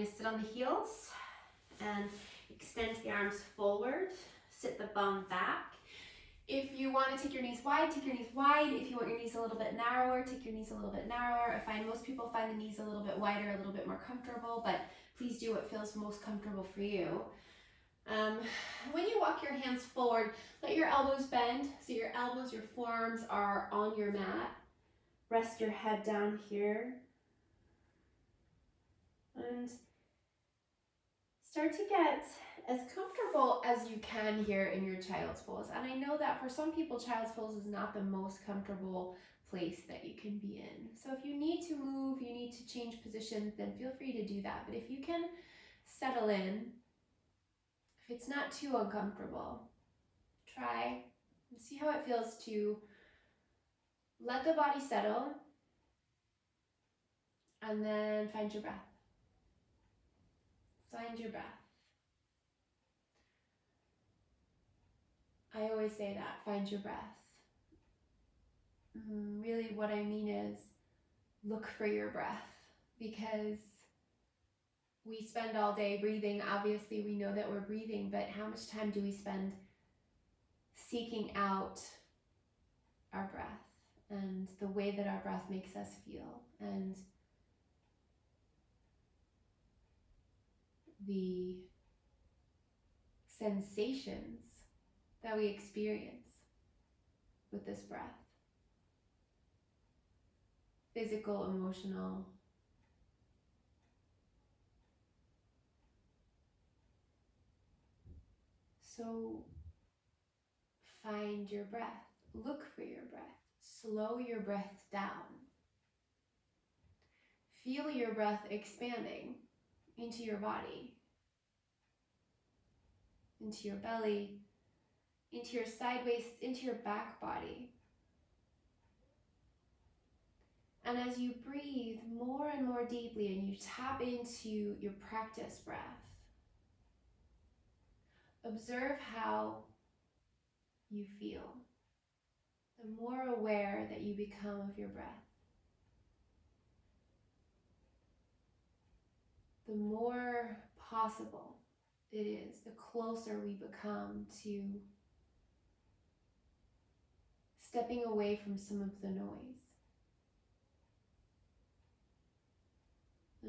to sit on the heels and extend the arms forward. Sit the bum back. If you want to take your knees wide, take your knees wide. If you want your knees a little bit narrower, take your knees a little bit narrower. I find most people find the knees a little bit wider, a little bit more comfortable, but please do what feels most comfortable for you. When you walk your hands forward, let your elbows bend. So your elbows, your forearms are on your mat. Rest your head down here. And start to get as comfortable as you can here in your child's pose. And I know that for some people, child's pose is not the most comfortable place that you can be in. So if you need to move, you need to change positions, then feel free to do that. But if you can settle in, if it's not too uncomfortable, try and see how it feels to let the body settle and then find your breath. Find your breath. I always say that, find your breath. Really what I mean is look for your breath, because we spend all day breathing. Obviously, we know that we're breathing, but how much time do we spend seeking out our breath and the way that our breath makes us feel and the sensations that we experience with this breath? Physical, emotional. So find your breath, look for your breath, slow your breath down. Feel your breath expanding into your body, into your belly, into your side waist, into your back body. And as you breathe more and more deeply and you tap into your practice breath, observe how you feel. The more aware that you become of your breath, the more possible it is, the closer we become to stepping away from some of the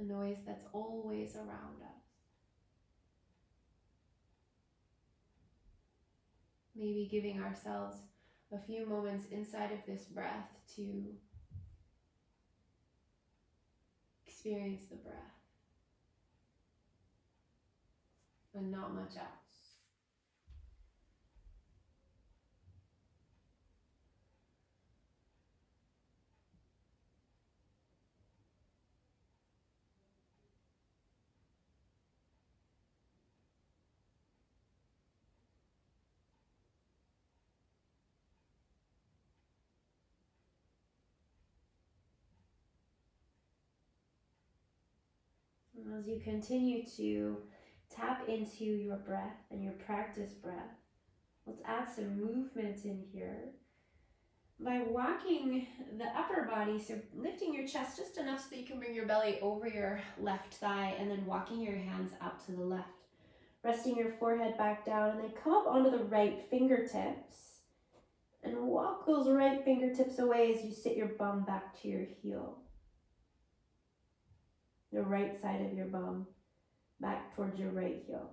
noise that's always around us. Maybe giving ourselves a few moments inside of this breath to experience the breath and not much else. And as you continue to tap into your breath and your practice breath, let's add some movement in here by walking the upper body, so lifting your chest just enough so that you can bring your belly over your left thigh, and then walking your hands up to the left. Resting your forehead back down, and then come up onto the right fingertips and walk those right fingertips away as you sit your bum back to your heel. The right side of your bum back towards your right heel.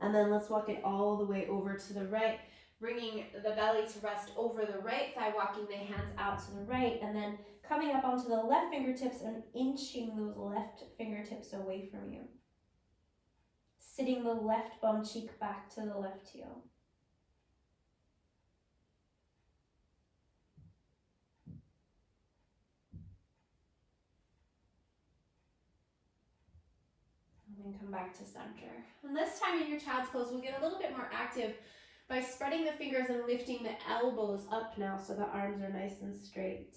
And then let's walk it all the way over to the right, bringing the belly to rest over the right thigh, walking the hands out to the right, and then coming up onto the left fingertips and inching those left fingertips away from you. Sitting the left bum cheek back to the left heel. And then come back to center. And this time in your child's pose, we'll get a little bit more active by spreading the fingers and lifting the elbows up now so the arms are nice and straight.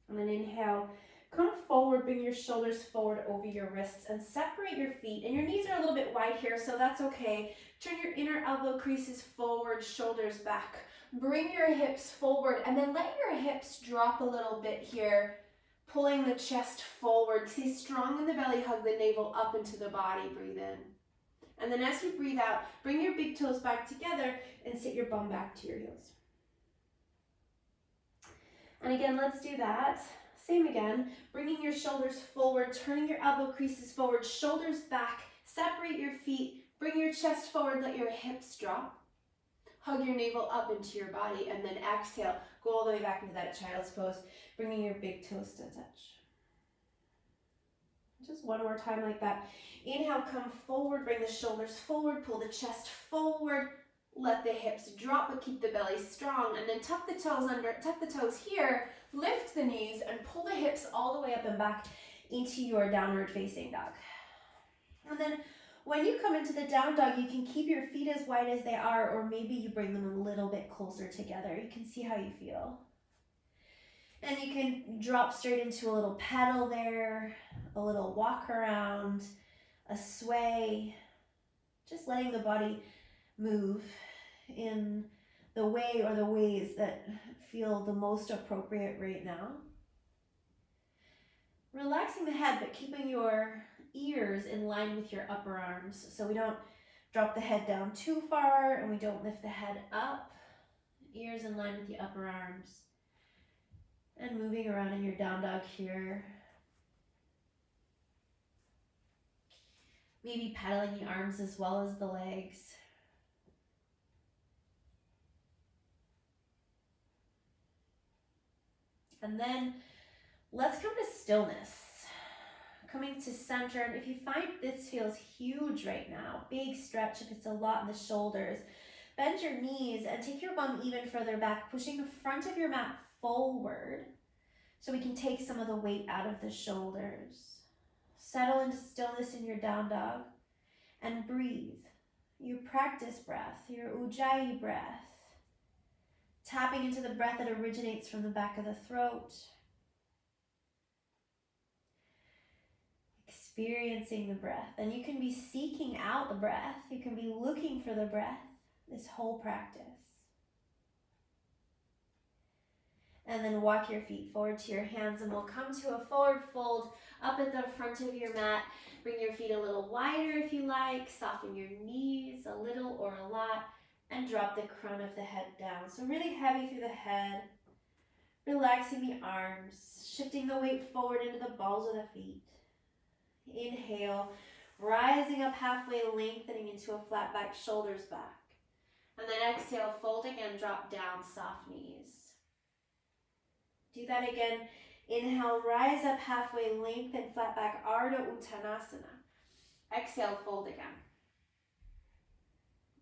And then inhale, Come forward, bring your shoulders forward over your wrists and separate your feet. And your knees are a little bit wide here, so that's okay. Turn your inner elbow creases forward, shoulders back. Bring your hips forward and then let your hips drop a little bit here, pulling the chest forward. Stay strong in the belly, hug the navel up into the body, breathe in. And then as you breathe out, bring your big toes back together and sit your bum back to your heels. And again, let's do that. Same again, bringing your shoulders forward, turning your elbow creases forward, shoulders back, separate your feet, bring your chest forward, let your hips drop. Hug your navel up into your body, and then exhale, go all the way back into that child's pose, bringing your big toes to touch. Just one more time like that. Inhale, come forward, bring the shoulders forward, pull the chest forward, let the hips drop, but keep the belly strong, and then tuck the toes under, tuck the toes here, lift the knees, and pull the hips all the way up and back into your downward facing dog. And then when you come into the down dog, you can keep your feet as wide as they are, or maybe you bring them a little bit closer together. You can see how you feel. And you can drop straight into a little pedal there, a little walk around, a sway, just letting the body move in the way or the ways that feel the most appropriate right now. Relaxing the head, but keeping your ears in line with your upper arms, so we don't drop the head down too far and we don't lift the head up. Ears in line with the upper arms. And moving around in your down dog here. Maybe pedaling the arms as well as the legs. And then let's come to stillness. Coming to center, and if you find this feels huge right now, big stretch if it's a lot in the shoulders, bend your knees and take your bum even further back, pushing the front of your mat forward so we can take some of the weight out of the shoulders. Settle into stillness in your down dog and breathe. Your practice breath, your ujjayi breath, tapping into the breath that originates from the back of the throat. Experiencing the breath, and you can be seeking out the breath, you can be looking for the breath this whole practice. And then walk your feet forward to your hands, and we'll come to a forward fold up at the front of your mat. Bring your feet a little wider if you like, soften your knees a little or a lot, and drop the crown of the head down. So really heavy through the head, relaxing the arms, shifting the weight forward into the balls of the feet. Inhale, rising up halfway, lengthening into a flat back, shoulders back. And then exhale, fold again, drop down, soft knees. Do that again. Inhale, rise up halfway, lengthen, flat back, Ardha Uttanasana. Exhale, fold again.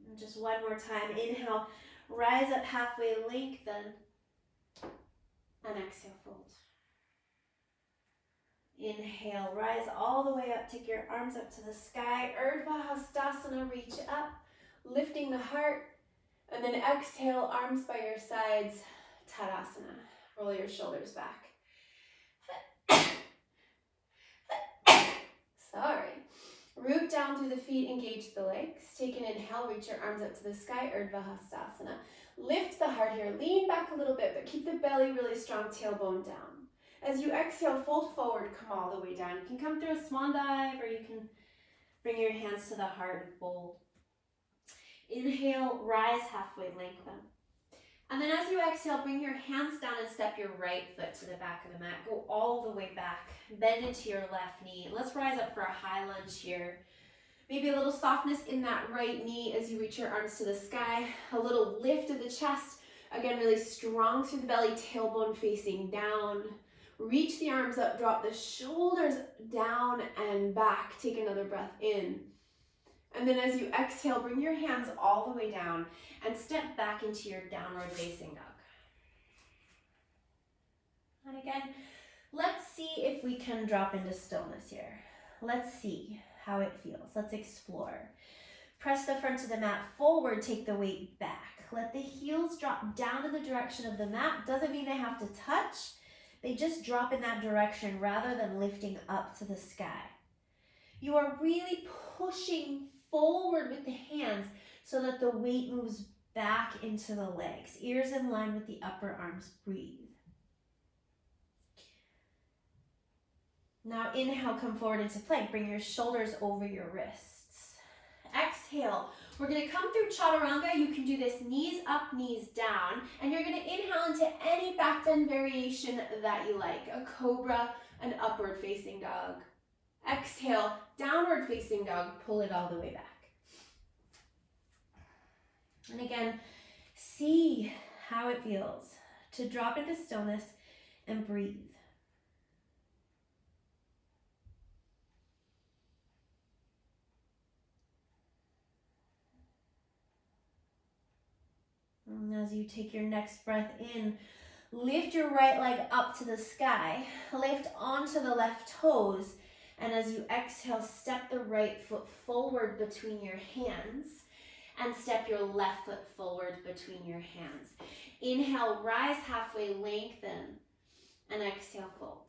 And just one more time. Inhale, rise up halfway, lengthen, and exhale, fold. Inhale, rise all the way up, take your arms up to the sky, Urdhva Hastasana, reach up, lifting the heart, and then exhale, arms by your sides, Tadasana, roll your shoulders back. Sorry. Root down through the feet, engage the legs, take an inhale, reach your arms up to the sky, Urdhva Hastasana. Lift the heart here, lean back a little bit, but keep the belly really strong, tailbone down. As you exhale, fold forward, come all the way down. You can come through a swan dive, or you can bring your hands to the heart and fold. Inhale, rise halfway, lengthen. And then as you exhale, bring your hands down and step your right foot to the back of the mat. Go all the way back, bend into your left knee. Let's rise up for a high lunge here. Maybe a little softness in that right knee as you reach your arms to the sky. A little lift of the chest. Again, really strong through the belly, tailbone facing down. Reach the arms up, drop the shoulders down and back. Take another breath in. And then as you exhale, bring your hands all the way down and step back into your downward facing dog. And again, let's see if we can drop into stillness here. Let's see how it feels. Let's explore. Press the front of the mat forward, take the weight back. Let the heels drop down in the direction of the mat. Doesn't mean they have to touch. They just drop in that direction rather than lifting up to the sky. You are really pushing forward with the hands so that the weight moves back into the legs. Ears in line with the upper arms. Breathe. Now inhale, come forward into plank. Bring your shoulders over your wrists. Exhale. We're going to come through chaturanga. You can do this knees up, knees down. And you're going to inhale into any back bend variation that you like. A cobra, an upward facing dog. Exhale, downward facing dog. Pull it all the way back. And again, see how it feels to drop into stillness and breathe. And as you take your next breath in, lift your right leg up to the sky, lift onto the left toes, and as you exhale, step the right foot forward between your hands and step your left foot forward between your hands. Inhale, rise halfway, lengthen, and exhale, fold.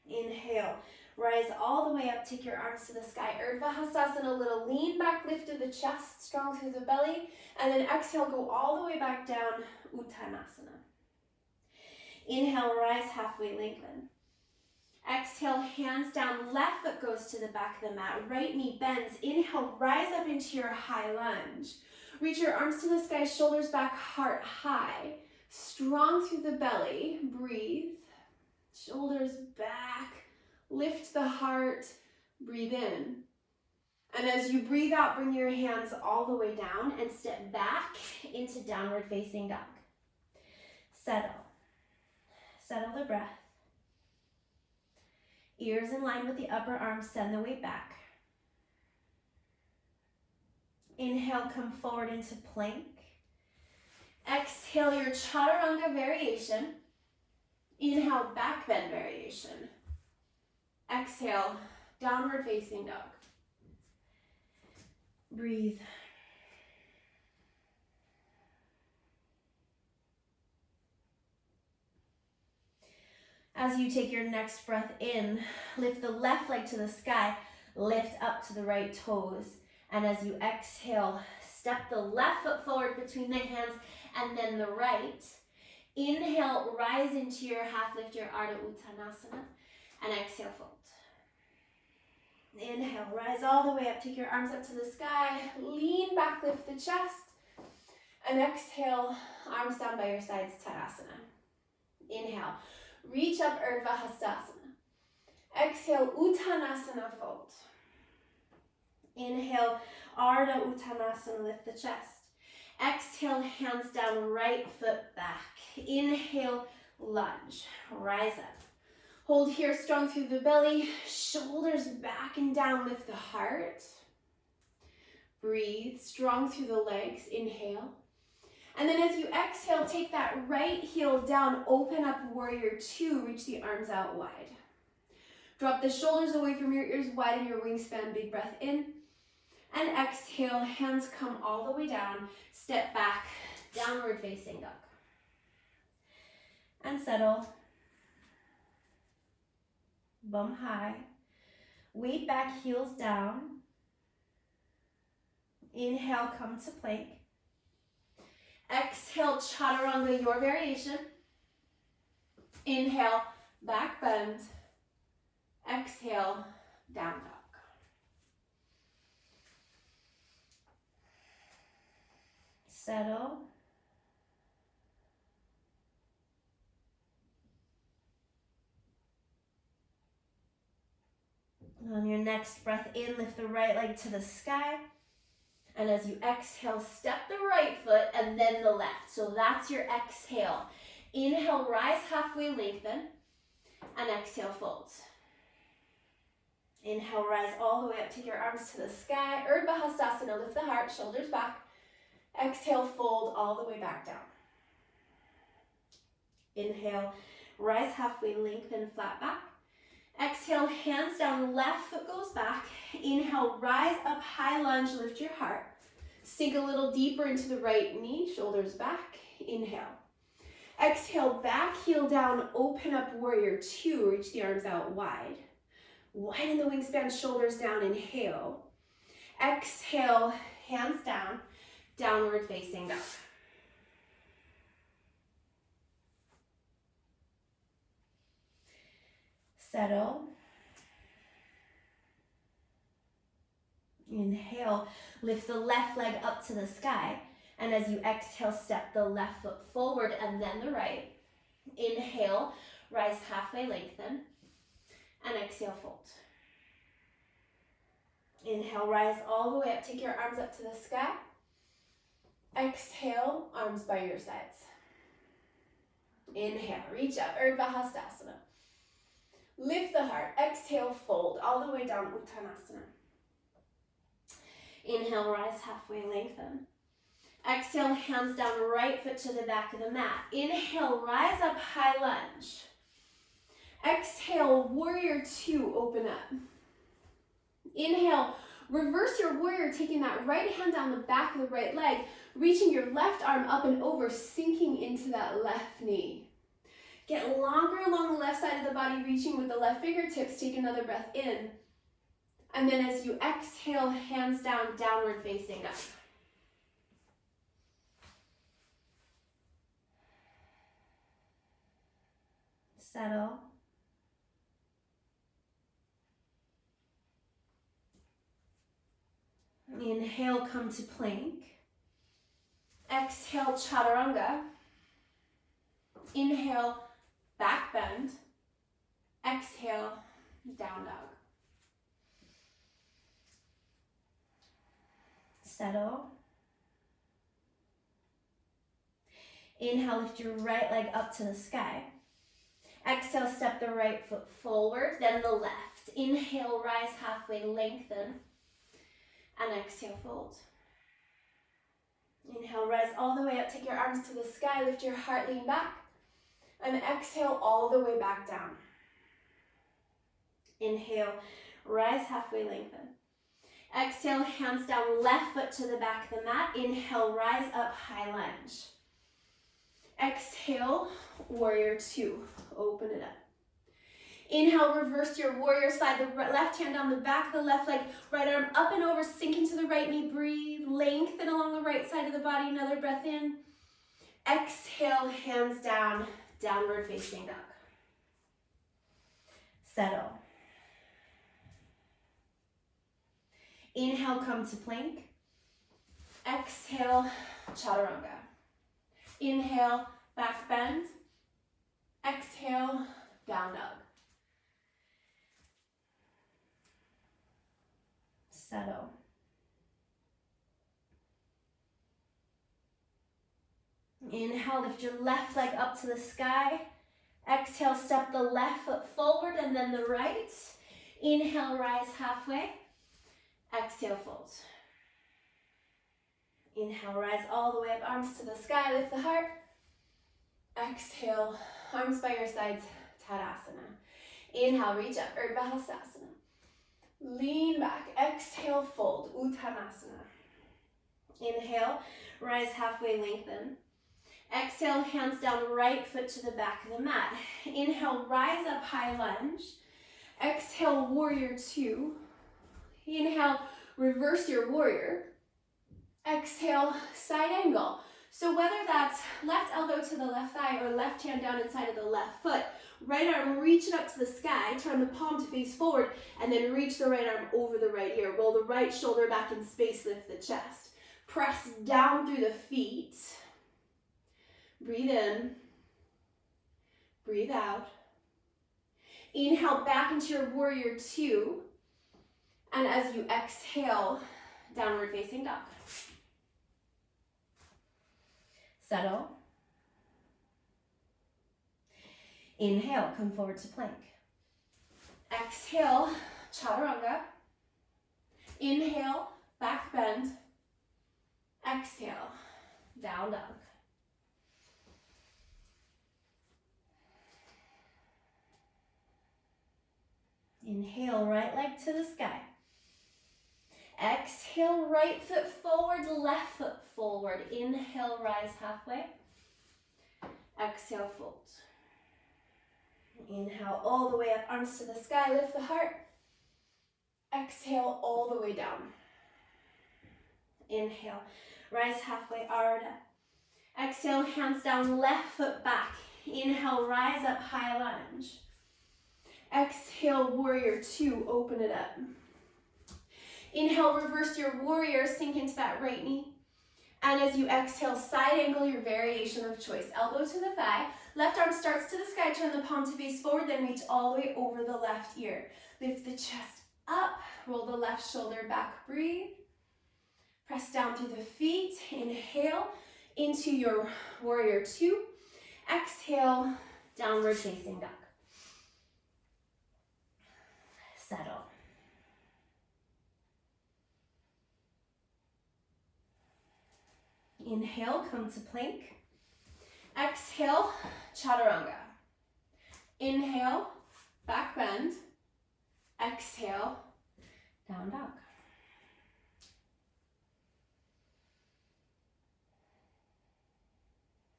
Inhale, rise all the way up, take your arms to the sky. Urdhva Hastasana, little lean back, lift of the chest, strong through the belly. And then exhale, go all the way back down, Uttanasana. Inhale, rise halfway, lengthen. Exhale, hands down, left foot goes to the back of the mat, right knee bends. Inhale, rise up into your high lunge. Reach your arms to the sky, shoulders back, heart high. Strong through the belly, breathe. Shoulders back, lift the heart, breathe in. And as you breathe out, bring your hands all the way down and step back into downward facing dog. Settle. Settle the breath. Ears in line with the upper arms, send the weight back. Inhale, come forward into plank. Exhale, your chaturanga variation. Inhale, back bend variation. Exhale, downward facing dog. Breathe. As you take your next breath in, lift the left leg to the sky, lift up to the right toes. And as you exhale, step the left foot forward between the hands and then the right. Inhale, rise into your half lift, your Ardha Uttanasana, and exhale, fold. Inhale, rise all the way up, take your arms up to the sky, lean back, lift the chest, and exhale, arms down by your sides, Tadasana. Inhale, reach up, Urdhva Hastasana. Exhale, Uttanasana, fold. Inhale, Ardha Uttanasana, lift the chest. Exhale, hands down, right foot back. Inhale, lunge, rise up. Hold here, strong through the belly, shoulders back and down, lift the heart. Breathe, strong through the legs, inhale. And then as you exhale, take that right heel down, open up warrior two, reach the arms out wide. Drop the shoulders away from your ears, widen your wingspan, big breath in. And exhale, hands come all the way down, step back, downward facing dog. And settle. Bum high. Weight back, heels down. Inhale, come to plank. Exhale, chaturanga, your variation. Inhale, back bend. Exhale, down dog. Settle. On your next breath in, lift the right leg to the sky. And as you exhale, step the right foot and then the left. So that's your exhale. Inhale, rise halfway, lengthen. And exhale, fold. Inhale, rise all the way up, take your arms to the sky. Urdhva Hastasana, lift the heart, shoulders back. Exhale, fold all the way back down. Inhale, rise halfway, lengthen, flat back. Exhale, hands down, left foot goes back. Inhale, rise up, high lunge, lift your heart. Sink a little deeper into the right knee, shoulders back. Inhale. Exhale, back heel down, open up warrior two, reach the arms out wide. Widen the wingspan, shoulders down, inhale. Exhale, hands down, downward facing dog. Settle. Inhale, lift the left leg up to the sky. And as you exhale, step the left foot forward and then the right. Inhale, rise halfway, lengthen. And exhale, fold. Inhale, rise all the way up. Take your arms up to the sky. Exhale, arms by your sides. Inhale, reach up, Urdhva Hastasana. Lift the heart. Exhale, fold all the way down, Uttanasana. Inhale, rise halfway, lengthen. Exhale, hands down, right foot to the back of the mat. Inhale, rise up, high lunge. Exhale, warrior two, open up. Inhale, reverse your warrior, taking that right hand down the back of the right leg, reaching your left arm up and over, sinking into that left knee. Get longer along the left side of the body, reaching with the left fingertips. Take another breath in. And then as you exhale, hands down, downward facing up. Settle. Inhale, come to plank. Exhale, chaturanga. Inhale, back bend. Exhale, down dog. Settle. Inhale, lift your right leg up to the sky. Exhale, step the right foot forward, then the left. Inhale, rise halfway, lengthen. And exhale, fold. Inhale, rise all the way up. Take your arms to the sky. Lift your heart, lean back. And exhale all the way back down. Inhale, rise halfway, lengthen. Exhale, hands down, left foot to the back of the mat. Inhale, rise up, high lunge. Exhale, warrior two, open it up. Inhale, reverse your warrior side, the left hand on the back of the left leg, right arm up and over, sink into the right knee, breathe, lengthen along the right side of the body, another breath in. Exhale, hands down, downward facing dog. Settle. Inhale, come to plank. Exhale, chaturanga. Inhale, back bend. Exhale, down dog. Settle. Inhale, lift your left leg up to the sky. Exhale, step the left foot forward and then the right. Inhale, rise halfway. Exhale, fold. Inhale, rise all the way up, arms to the sky, lift the heart. Exhale, arms by your sides, Tadasana. Inhale, reach up, Urdhva Hastasana. Lean back, exhale, fold, Uttanasana. Inhale, rise halfway, lengthen. Exhale, hands down, right foot to the back of the mat. Inhale, rise up, high lunge. Exhale, warrior two. Inhale, reverse your warrior. Exhale, side angle. So whether that's left elbow to the left thigh or left hand down inside of the left foot, right arm, reach it up to the sky, turn the palm to face forward, and then reach the right arm over the right ear. Roll the right shoulder back in space, lift the chest. Press down through the feet. Breathe in. Breathe out. Inhale back into your warrior two. And as you exhale, downward facing dog. Settle. Inhale, come forward to plank. Exhale, chaturanga. Inhale, back bend. Exhale, down dog. Inhale, right leg to the sky. Exhale, right foot forward, left foot forward. Inhale, rise halfway. Exhale, fold. Inhale all the way up, arms to the sky, lift the heart. Exhale all the way down. Inhale, rise halfway, Ardha. Exhale, hands down, left foot back. Inhale, rise up, high lunge. Exhale, warrior two, open it up. Inhale, reverse your warrior, sink into that right knee. And as you exhale, side angle your variation of choice. Elbow to the thigh, left arm starts to the sky, turn the palm to face forward, then reach all the way over the left ear. Lift the chest up, roll the left shoulder back, breathe. Press down through the feet, inhale into your warrior two. Exhale, downward facing dog. Settle. Inhale, come to plank. Exhale, chaturanga. Inhale, back bend. Exhale, down dog.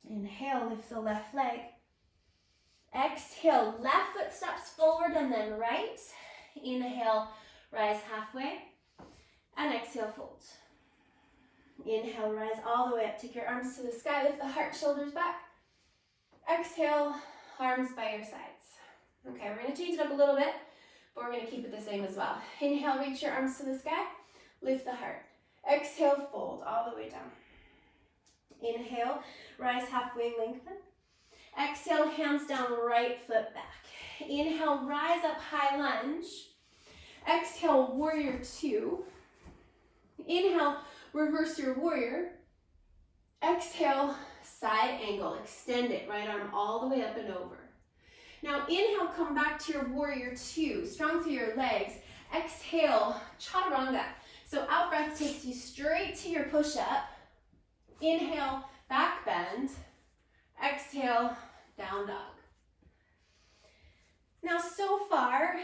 Inhale, lift the left leg. Exhale, left foot steps forward and then right. Inhale, rise halfway. And exhale, fold. Inhale, rise all the way up. Take your arms to the sky. Lift the heart, shoulders back. Exhale, arms by your sides. Okay, we're going to change it up a little bit, but we're going to keep it the same as well. Inhale, reach your arms to the sky. Lift the heart. Exhale, fold all the way down. Inhale, rise halfway, lengthen. Exhale, hands down, right foot back. Inhale, rise up, high lunge. Exhale, warrior two. Inhale, reverse your warrior. Exhale, side angle. Extend it, right arm all the way up and over. Now inhale, come back to your warrior two. Strong through your legs. Exhale, chaturanga. So out breath takes you straight to your push-up. Inhale, back bend. Exhale, down dog. Now so far,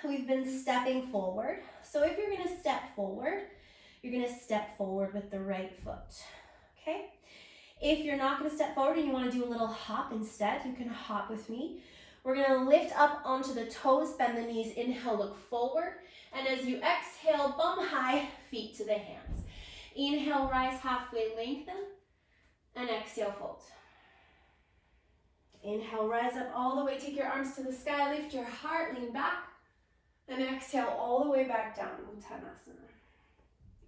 we've been stepping forward. So if you're going to step forward, you're going to step forward with the right foot, okay? If you're not going to step forward and you want to do a little hop instead, you can hop with me. We're going to lift up onto the toes, bend the knees, inhale, look forward. And as you exhale, bum high, feet to the hands. Inhale, rise halfway, lengthen, and exhale, fold. Inhale, rise up all the way, take your arms to the sky, lift your heart, lean back, and exhale all the way back down, Uttanasana.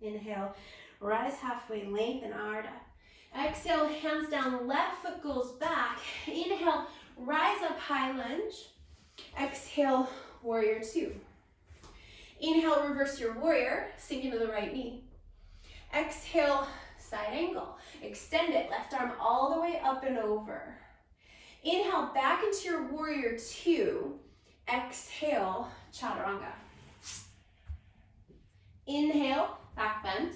Inhale, rise halfway, lengthen, Ardha. Exhale, hands down, left foot goes back. Inhale, rise up, high lunge. Exhale, warrior two. Inhale, reverse your warrior, sink into the right knee. Exhale, side angle. Extend it, left arm all the way up and over. Inhale, back into your warrior two. Exhale, chaturanga. Inhale, back bend.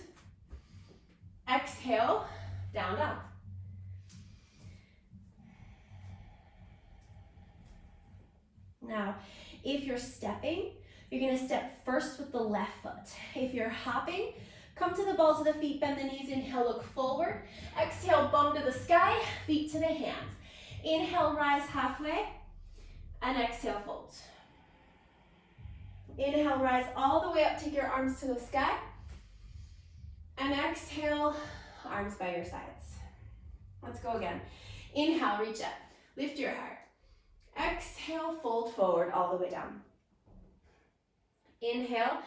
Exhale, down dog. Now, if you're stepping, you're going to step first with the left foot. If you're hopping, come to the balls of the feet, bend the knees, inhale, look forward. Exhale, bum to the sky, feet to the hands. Inhale, rise halfway, and exhale, fold. Inhale, rise all the way up, take your arms to the sky. And exhale, arms by your sides. Let's go again. Inhale, reach up, lift your heart. Exhale, fold forward all the way down. Inhale,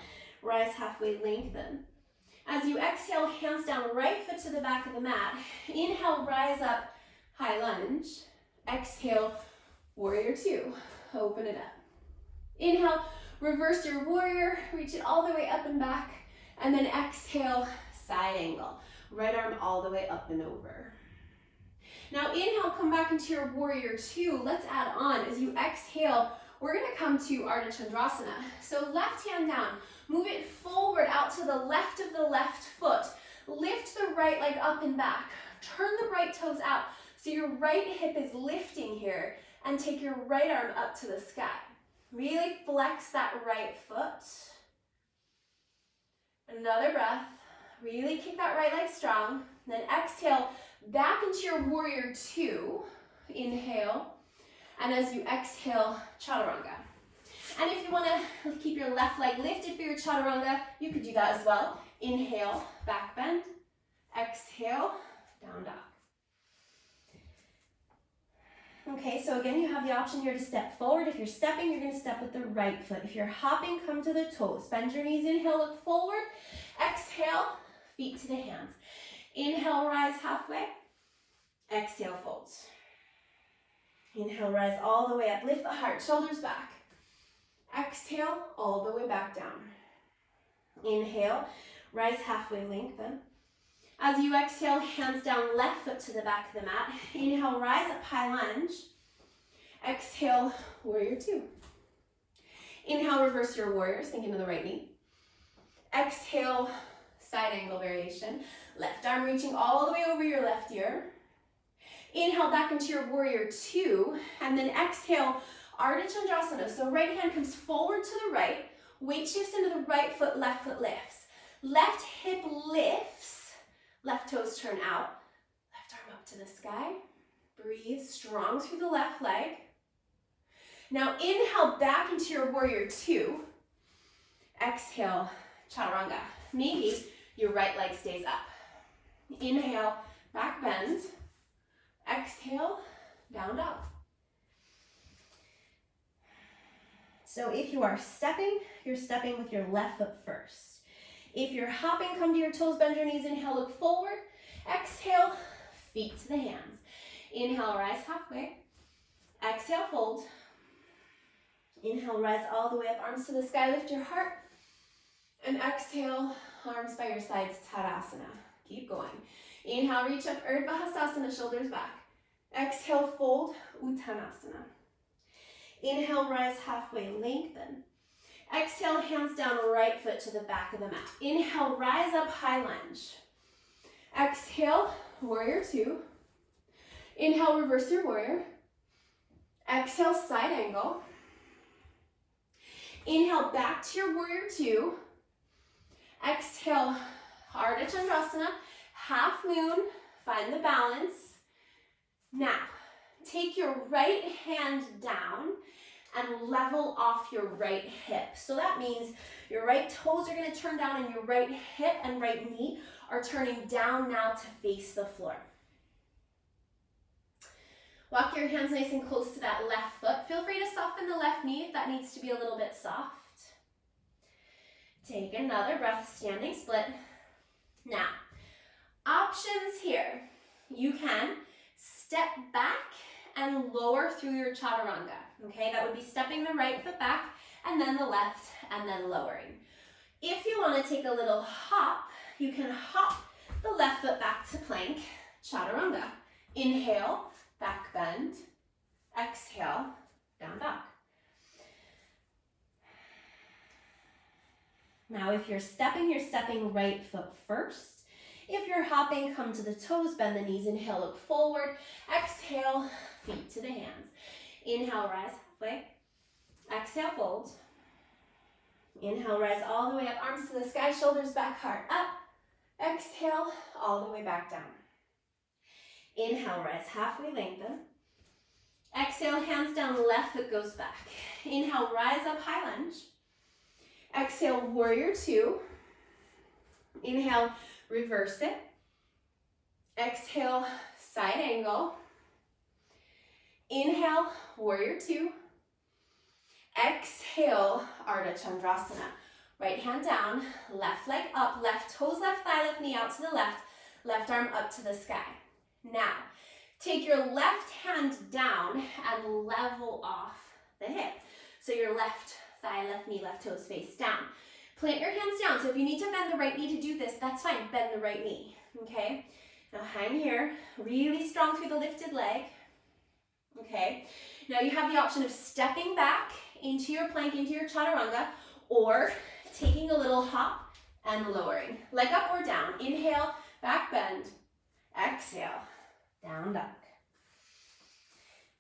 rise halfway, lengthen. As you exhale, hands down, right foot to the back of the mat. Inhale, rise up, high lunge. Exhale, warrior two, open it up. Inhale, reverse your warrior, reach it all the way up and back. And then exhale, side angle. Right arm all the way up and over. Now inhale, come back into your warrior two. Let's add on. As you exhale, we're going to come to Ardha Chandrasana. So left hand down, move it forward out to the left of the left foot. Lift the right leg up and back. Turn the right toes out so your right hip is lifting here, and take your right arm up to the sky. Really flex that right foot. Another breath. Really kick that right leg strong. Then exhale, back into your warrior two. inhale. And as you exhale, chaturanga. And if you want to keep your left leg lifted for your chaturanga, you could do that as well. Inhale, back bend. Exhale, down dog. Okay, so again, you have the option here to step forward. If you're stepping, you're going to step with the right foot. If you're hopping, come to the toes. Bend your knees, inhale, look forward. Exhale, feet to the hands. Inhale, rise halfway. Exhale, fold. Inhale, rise all the way up. Lift the heart, shoulders back. Exhale, all the way back down. Inhale, rise halfway, lengthen. As you exhale, hands down, left foot to the back of the mat. Inhale, rise up, high lunge. Exhale, warrior two. Inhale, reverse your warrior, sink into the right knee. Exhale, side angle variation. Left arm reaching all the way over your left ear. Inhale back into your warrior two, and then exhale, Ardha Chandrasana. So right hand comes forward to the right, weight shifts into the right foot lifts. Left hip lifts. Left toes turn out, left arm up to the sky. Breathe strong through the left leg. Now inhale back into your warrior two. Exhale, chaturanga. Maybe your right leg stays up. Inhale, back bend. Exhale, down dog. So if you are stepping, you're stepping with your left foot first. If you're hopping, come to your toes, bend your knees, inhale, look forward. Exhale, feet to the hands. Inhale, rise halfway. Exhale, fold. Inhale, rise all the way up, arms to the sky, lift your heart. And exhale, arms by your sides, Tadasana. Keep going. Inhale, reach up, Urdhva Hastasana, shoulders back. Exhale, fold, Uttanasana. Inhale, rise halfway, lengthen. Exhale, hands down, right foot to the back of the mat. Inhale, rise up, high lunge. Exhale, warrior two. Inhale, reverse your warrior. Exhale, side angle. Inhale, back to your warrior two. Exhale, Ardha Chandrasana, half moon, find the balance. Now, take your right hand down and level off your right hip. So that means your right toes are going to turn down and your right hip and right knee are turning down now to face the floor. Walk your hands nice and close to that left foot. Feel free to soften the left knee if that needs to be a little bit soft. Take another breath, standing split. Now, options here. You can step back and lower through your chaturanga. Okay, that would be stepping the right foot back and then the left and then lowering. If you want to take a little hop, you can hop the left foot back to plank, chaturanga. Inhale, back bend. Exhale, down dog. Now if you're stepping right foot first. If you're hopping, come to the toes, bend the knees, inhale, look forward. Exhale, feet to the hands. Inhale, rise halfway. Exhale, fold. Inhale, rise all the way up, arms to the sky, shoulders back, heart up. Exhale, all the way back down. Inhale, rise halfway, lengthen. Exhale, hands down, left foot goes back. Inhale, rise up, high lunge. Exhale, warrior two. Inhale, reverse it. Exhale, side angle. Inhale, warrior two. Exhale, Ardha Chandrasana. Right hand down, left leg up, left toes, left thigh, left knee out to the left arm up to the sky. Now, take your left hand down and level off the hip. So your left thigh, left knee, left toes face down. Plant your hands down. So if you need to bend the right knee to do this, that's fine. Bend the right knee, okay? Now hang here, really strong through the lifted leg, okay? Now you have the option of stepping back into your plank, into your chaturanga, or taking a little hop and lowering. Leg up or down. Inhale, back bend. Exhale, down dog.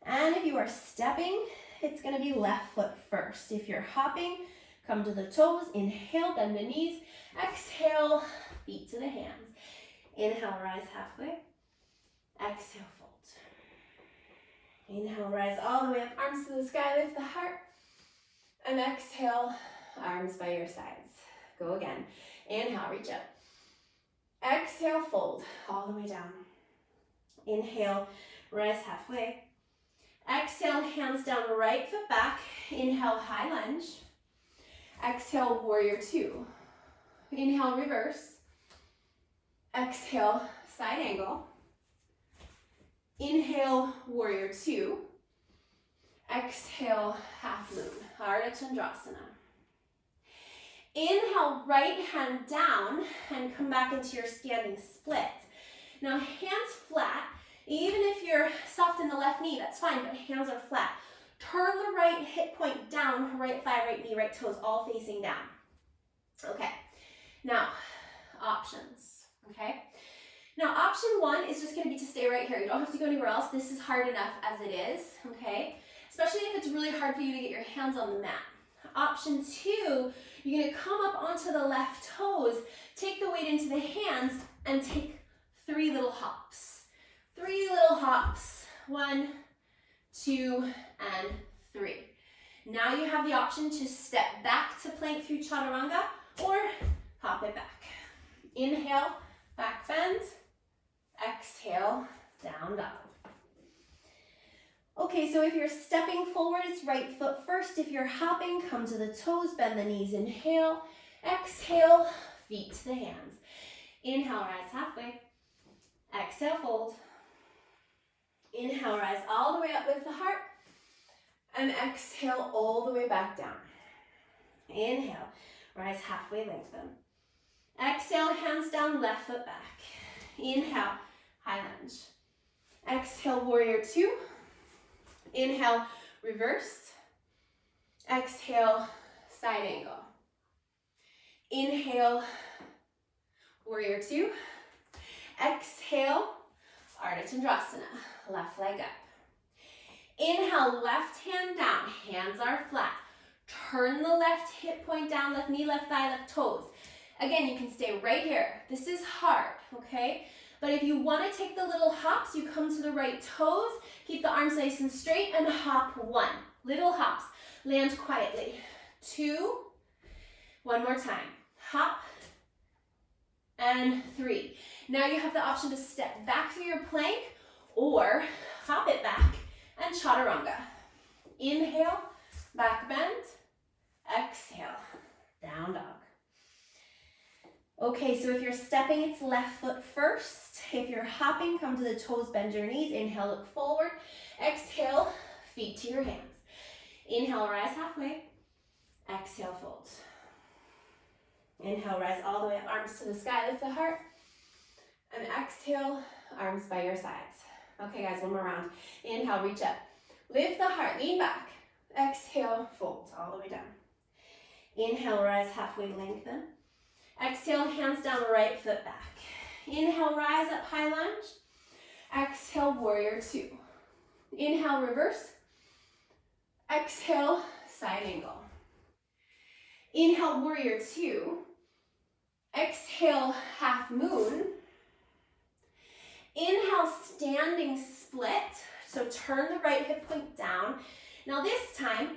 And if you are stepping, it's going to be left foot first. If you're hopping, come to the toes. Inhale, bend the knees. Exhale, feet to the hands. Inhale, rise halfway. Exhale, fold. Inhale, rise all the way up, arms to the sky, lift the heart. And exhale, arms by your sides. Go again. Inhale, reach up. Exhale, fold all the way down. Inhale, rise halfway. Exhale, hands down, right foot back. Inhale, high lunge. Exhale, warrior two. Inhale, reverse. Exhale, side angle. Inhale, warrior two. Exhale, half moon, Ardha Chandrasana. Inhale, right hand down and come back into your standing split. Now hands flat. Even if you're soft in the left knee, that's fine, but hands are flat. Turn the right hip point down, right thigh, right knee, right toes, all facing down. Okay, now options, okay? Now option one is just gonna be to stay right here. You don't have to go anywhere else. This is hard enough as it is, okay? Especially if it's really hard for you to get your hands on the mat. Option two, you're gonna come up onto the left toes, take the weight into the hands, and take 3 little hops. 3 little hops. 1, 2, and 3. Now you have the option to step back to plank through chaturanga or hop it back. Inhale, back bend. Exhale, down dog. Okay, so if you're stepping forward, it's right foot first. If you're hopping, come to the toes, bend the knees. Inhale, exhale, feet to the hands. Inhale, rise halfway. Exhale, fold. Inhale, rise all the way up with the heart. And exhale all the way back down. Inhale, rise halfway, lengthen. Exhale, hands down, left foot back. Inhale, high lunge. Exhale, warrior two. Inhale, reverse. Exhale, side angle. Inhale, warrior two. Exhale, Ardha Chandrasana, left leg up. Inhale, left hand down, hands are flat. Turn the left hip point down, left knee, left thigh, left toes. Again, you can stay right here. This is hard, okay? But if you want to take the little hops, you come to the right toes, keep the arms nice and straight, and hop 1. Little hops. Land quietly. 2. One more time. Hop. And 3. Now you have the option to step back through your plank or hop it back and chaturanga. Inhale, back bend. Exhale, down dog. Okay, so if you're stepping, it's left foot first. If you're hopping, come to the toes, bend your knees. Inhale, look forward. Exhale, feet to your hands. Inhale, rise halfway. Exhale, fold. Inhale, rise all the way up, arms to the sky, lift the heart. And exhale, arms by your sides. Okay, guys, one more round. Inhale, reach up. Lift the heart, lean back. Exhale, fold all the way down. Inhale, rise halfway, lengthen. Exhale, hands down, right foot back. Inhale, rise up, high lunge. Exhale, warrior two. Inhale, reverse. Exhale, side angle. Inhale, warrior two. Exhale, half moon. Inhale, standing split. So turn the right hip point down. Now this time,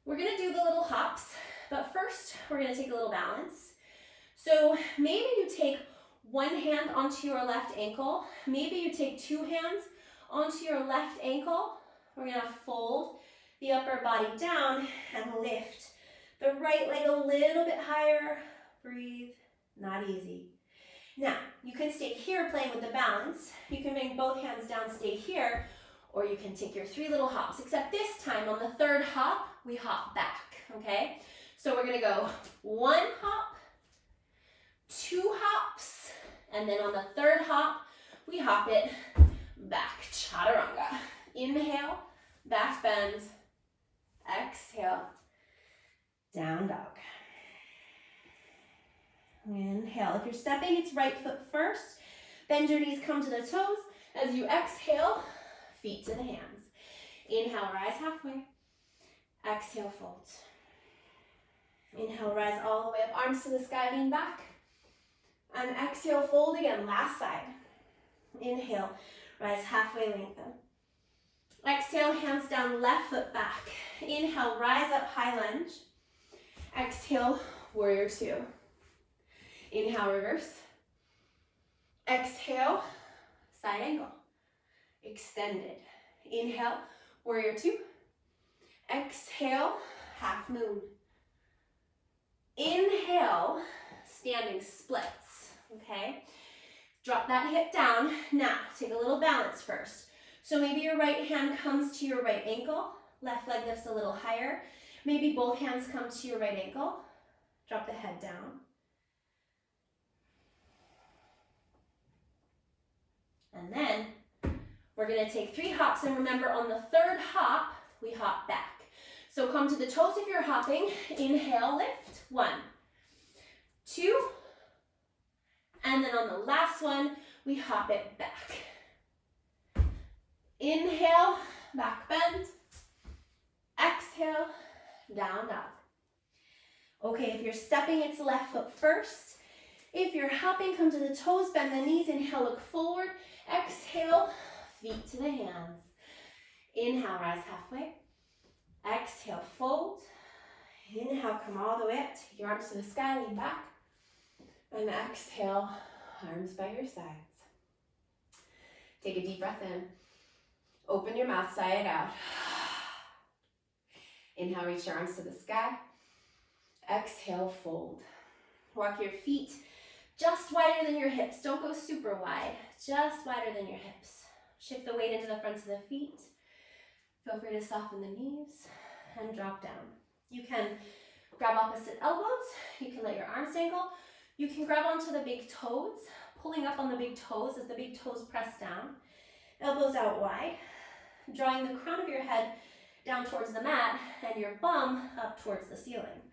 we're gonna do the little hops, but first we're gonna take a little balance. So maybe you take one hand onto your left ankle. Maybe you take 2 hands onto your left ankle. We're gonna fold the upper body down and lift the right leg a little bit higher. Breathe, not easy. Now, you can stay here playing with the balance. You can bring both hands down, stay here, or you can take your 3 little hops, except this time on the 3rd hop, we hop back, okay? So we're gonna go 1 hop, 2 hops, and then on the 3rd hop, we hop it back, chaturanga. Inhale, back bend, exhale, down dog. Inhale. If you're stepping, it's right foot first. Bend your knees, come to the toes. As you exhale, feet to the hands. Inhale, rise halfway. Exhale, fold. Inhale, rise all the way up, arms to the sky, lean back. And exhale, fold again, last side. Inhale, rise halfway, lengthen. Exhale, hands down, left foot back. Inhale, rise up, high lunge. Exhale, warrior two. Inhale, reverse. Exhale, side angle. Extended. Inhale, warrior two. Exhale, half moon. Inhale, standing splits, okay? Drop that hip down. Now, take a little balance first. So maybe your right hand comes to your right ankle, left leg lifts a little higher. Maybe both hands come to your right ankle. Drop the head down. And then we're gonna take 3 hops, and remember on the 3rd hop, we hop back. So come to the toes if you're hopping. Inhale, lift. 1, 2, and then on the last one, we hop it back. Inhale, back bend. Exhale, down dog. Okay, if you're stepping, it's left foot first. If you're hopping, come to the toes, bend the knees. Inhale, look forward. Exhale, feet to the hands. Inhale, rise halfway. Exhale, fold. Inhale, come all the way up. Take your arms to the sky, lean back. And exhale, arms by your sides. Take a deep breath in. Open your mouth, sigh it out. Inhale, reach your arms to the sky. Exhale, fold. Walk your feet just wider than your hips. Don't go super wide, just wider than your hips. Shift the weight into the fronts of the feet. Feel free to soften the knees and drop down. You can grab opposite elbows. You can let your arms dangle. You can grab onto the big toes, pulling up on the big toes as the big toes press down. Elbows out wide, drawing the crown of your head down towards the mat and your bum up towards the ceiling.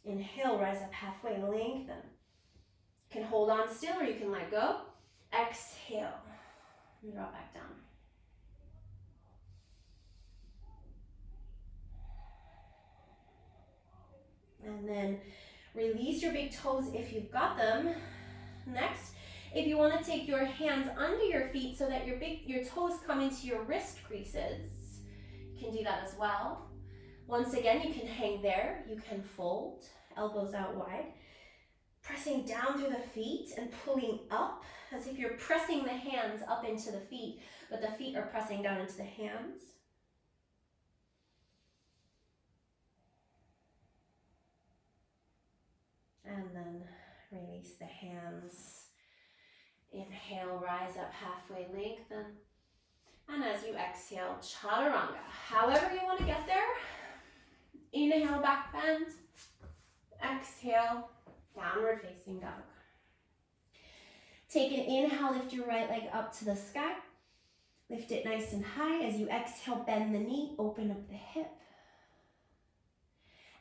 Inhale, rise up halfway, lengthen. You can hold on still or you can let go. Exhale, and drop back down. And then release your big toes if you've got them. Next, if you want to take your hands under your feet so that your toes come into your wrist creases, you can do that as well. Once again, you can hang there, you can fold, elbows out wide, pressing down through the feet and pulling up as if you're pressing the hands up into the feet, but the feet are pressing down into the hands. And then release the hands. Inhale, rise up halfway, lengthen. And as you exhale, chaturanga. However you want to get there. Inhale, back bend. Exhale, downward facing dog. Take an inhale, lift your right leg up to the sky. Lift it nice and high. As you exhale, bend the knee, open up the hip.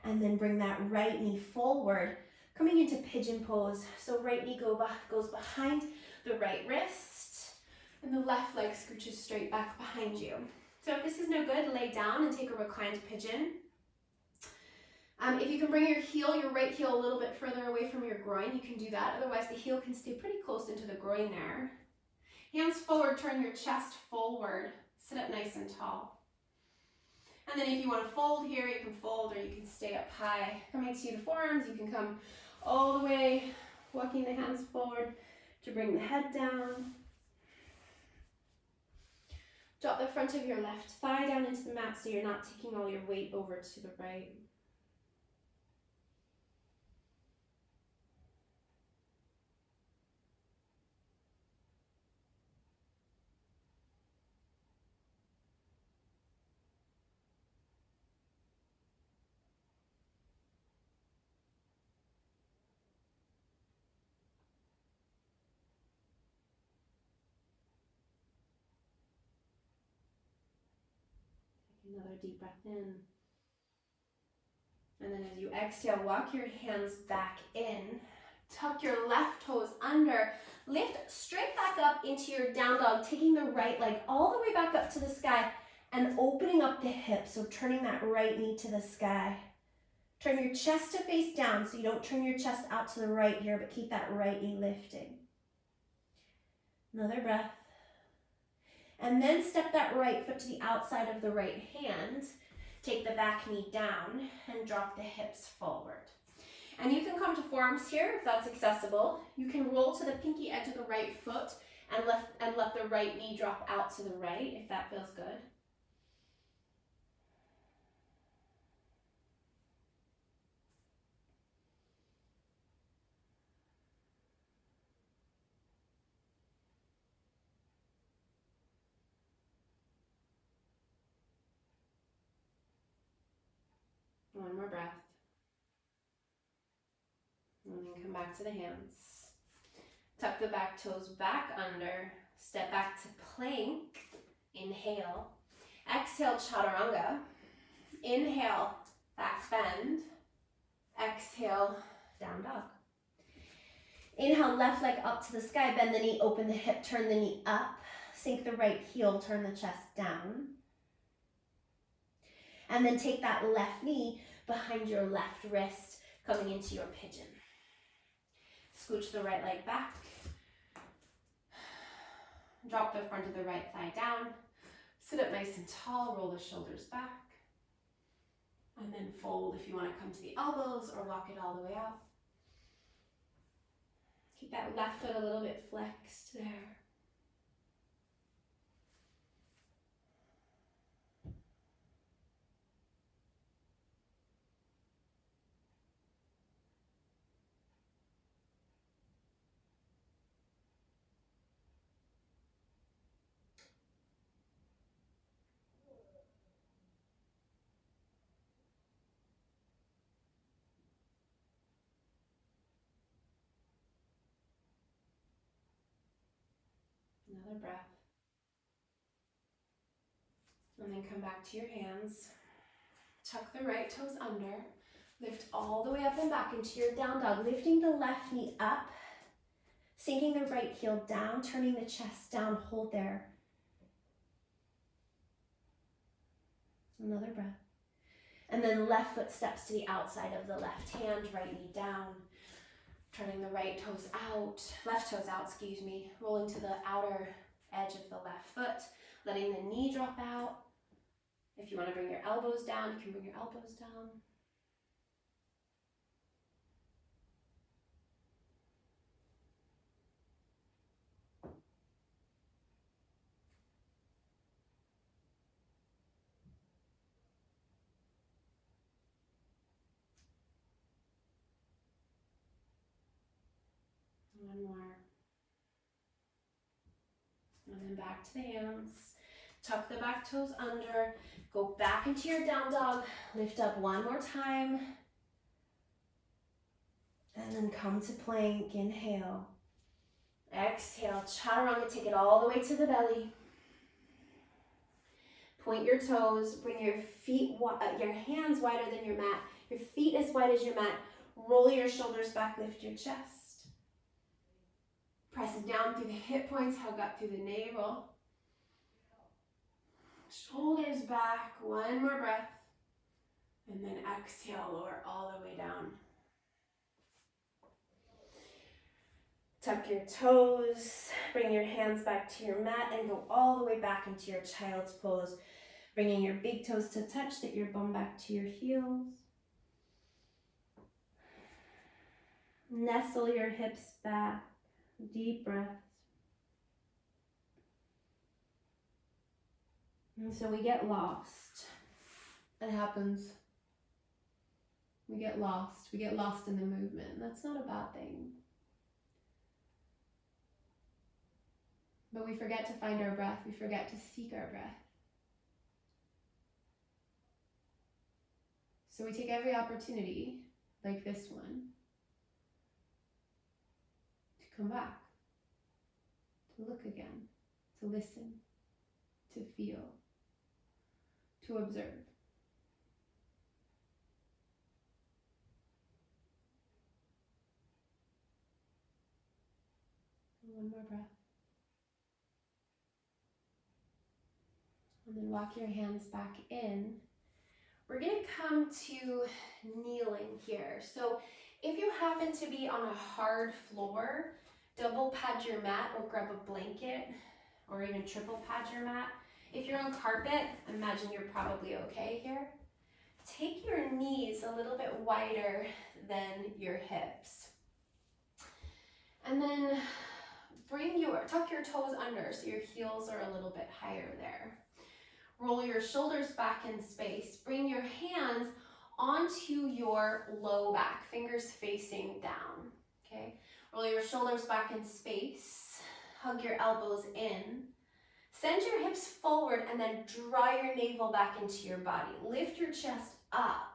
And then bring that right knee forward, coming into pigeon pose. So right knee goes behind the right wrist, and the left leg scooches straight back behind you. So if this is no good, lay down and take a reclined pigeon. If you can bring your right heel a little bit further away from your groin, you can do that. Otherwise, the heel can stay pretty close into the groin there. Hands forward, turn your chest forward. Sit up nice and tall. And then if you want to fold here, you can fold or you can stay up high. Coming to the forearms, you can come all the way, walking the hands forward to bring the head down. Drop the front of your left thigh down into the mat so you're not taking all your weight over to the right. Another deep breath in. And then as you exhale, walk your hands back in. Tuck your left toes under. Lift straight back up into your down dog, taking the right leg all the way back up to the sky and opening up the hips. So turning that right knee to the sky. Turn your chest to face down, so you don't turn your chest out to the right here, but keep that right knee lifting. Another breath. And then step that right foot to the outside of the right hand. Take the back knee down and drop the hips forward. And you can come to forearms here if that's accessible. You can roll to the pinky edge of the right foot and let the right knee drop out to the right if that feels good. One more breath. And then come back to the hands. Tuck the back toes back under. Step back to plank. Inhale. Exhale, chaturanga. Inhale, back bend. Exhale, down dog. Inhale, left leg up to the sky. Bend the knee, open the hip, turn the knee up. Sink the right heel, turn the chest down. And then take that left knee behind your left wrist, coming into your pigeon. Scooch the right leg back. Drop the front of the right thigh down. Sit up nice and tall, roll the shoulders back. And then fold if you want to come to the elbows or walk it all the way out. Keep that left foot a little bit flexed there. Another breath. And then come back to your hands. Tuck the right toes under. Lift all the way up and back into your down dog. Lifting the left knee up. Sinking the right heel down. Turning the chest down. Hold there. Another breath. And then left foot steps to the outside of the left hand. Right knee down. Turning the right toes out. Left toes out, excuse me. Rolling to the outer edge of the left foot. Letting the knee drop out. If you want to bring your elbows down, you can bring your elbows down. One more. And then back to the hands. Tuck the back toes under. Go back into your down dog. Lift up one more time. And then come to plank. Inhale. Exhale. Chaturanga. Take it all the way to the belly. Point your toes. Bring your feet, your hands wider than your mat. Your feet as wide as your mat. Roll your shoulders back. Lift your chest. Press down through the hip points, hug up through the navel. Shoulders back, one more breath. And then exhale, lower all the way down. Tuck your toes, bring your hands back to your mat and go all the way back into your child's pose. Bringing your big toes to touch, sit your bum back to your heels. Nestle your hips back. Deep breaths. And so we get lost. It happens. We get lost. We get lost in the movement. That's not a bad thing. But we forget to find our breath. We forget to seek our breath. So we take every opportunity, like this one, come back, to look again, to listen, to feel, to observe. And one more breath. And then walk your hands back in. We're gonna come to kneeling here. So if you happen to be on a hard floor, double pad your mat or grab a blanket or even triple pad your mat. If you're on carpet, imagine you're probably okay here. Take your knees a little bit wider than your hips. And then tuck your toes under so your heels are a little bit higher there. Roll your shoulders back in space. Bring your hands onto your low back, fingers facing down, okay? Roll your shoulders back in space. Hug your elbows in. Send your hips forward and then draw your navel back into your body. Lift your chest up.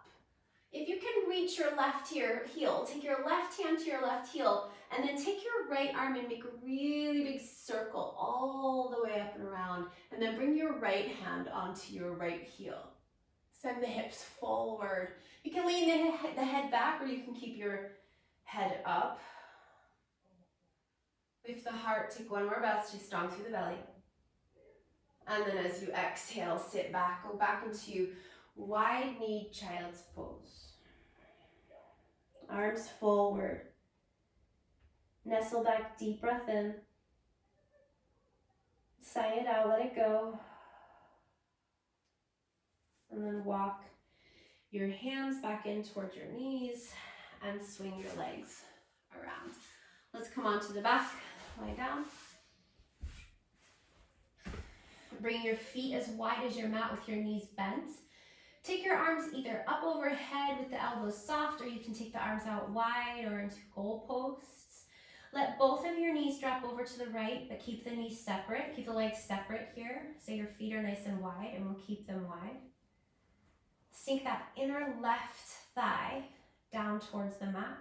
If you can reach your left heel, take your left hand to your left heel and then take your right arm and make a really big circle all the way up and around. And then bring your right hand onto your right heel. Send the hips forward. You can lean the head back or you can keep your head up. Lift the heart, take one more breath, stay strong through the belly. And then as you exhale, sit back, go back into wide knee child's pose. Arms forward. Nestle back, deep breath in. Sigh it out, let it go. And then walk your hands back in towards your knees and swing your legs around. Let's come onto the back, lie down. Bring your feet as wide as your mat with your knees bent. Take your arms either up overhead with the elbows soft, or you can take the arms out wide or into goalposts. Let both of your knees drop over to the right, but keep the knees separate. Keep the legs separate here, so your feet are nice and wide, and we'll keep them wide. Sink that inner left thigh down towards the mat.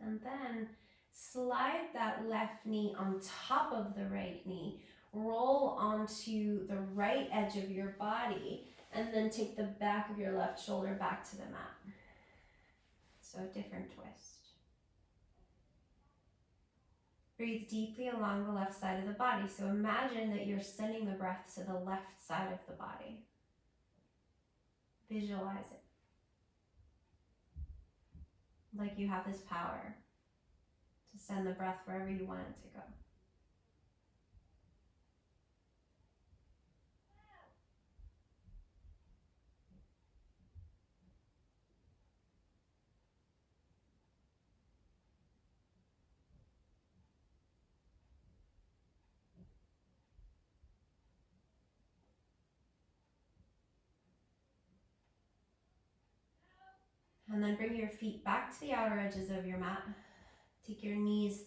And then slide that left knee on top of the right knee. Roll onto the right edge of your body and then take the back of your left shoulder back to the mat. So a different twist. Breathe deeply along the left side of the body. So imagine that you're sending the breath to the left side of the body. Visualize it. Like you have this power to send the breath wherever you want it to go. And then bring your feet back to the outer edges of your mat. Take your knees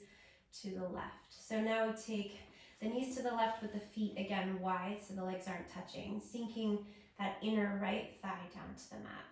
to the left. So now we take the knees to the left with the feet again wide so the legs aren't touching, sinking that inner right thigh down to the mat.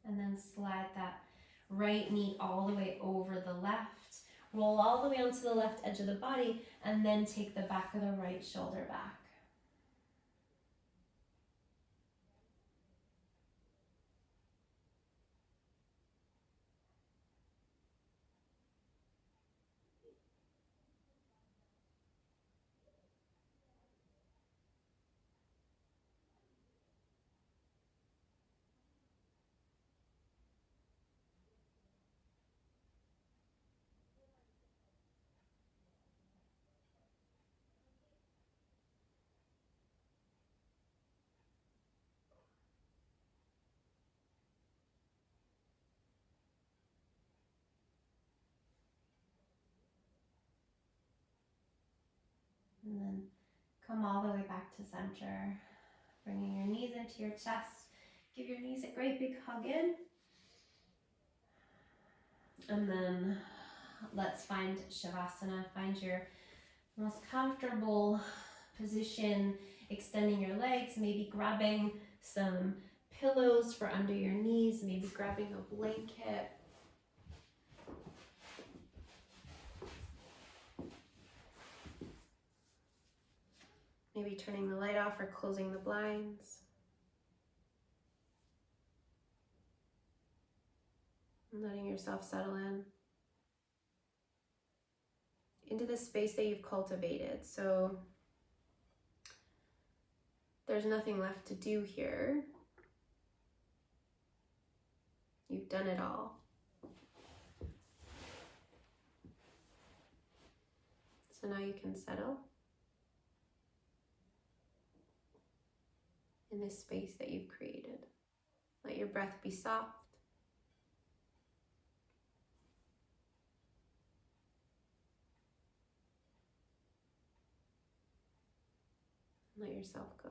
And then slide that right knee all the way over the left. Roll all the way onto the left edge of the body and then take the back of the right shoulder back. And then come all the way back to center. Bringing your knees into your chest. Give your knees a great big hug in. And then let's find Shavasana. Find your most comfortable position, extending your legs, maybe grabbing some pillows for under your knees, maybe grabbing a blanket. Maybe turning the light off or closing the blinds. And letting yourself settle in into the space that you've cultivated. So there's nothing left to do here. You've done it all. So now you can settle in this space that you've created. Let your breath be soft. Let yourself go.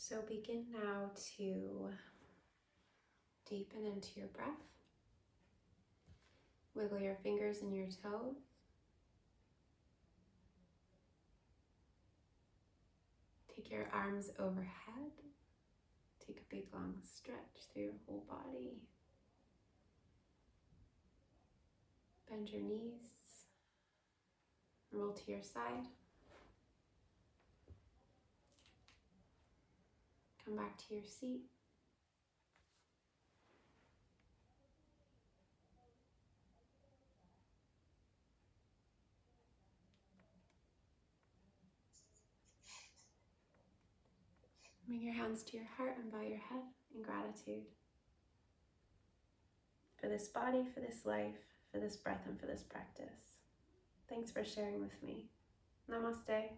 So begin now to deepen into your breath. Wiggle your fingers and your toes. Take your arms overhead. Take a big long stretch through your whole body. Bend your knees. Roll to your side. Come back to your seat. Bring your hands to your heart and bow your head in gratitude for this body, for this life, for this breath, and for this practice. Thanks for sharing with me. Namaste.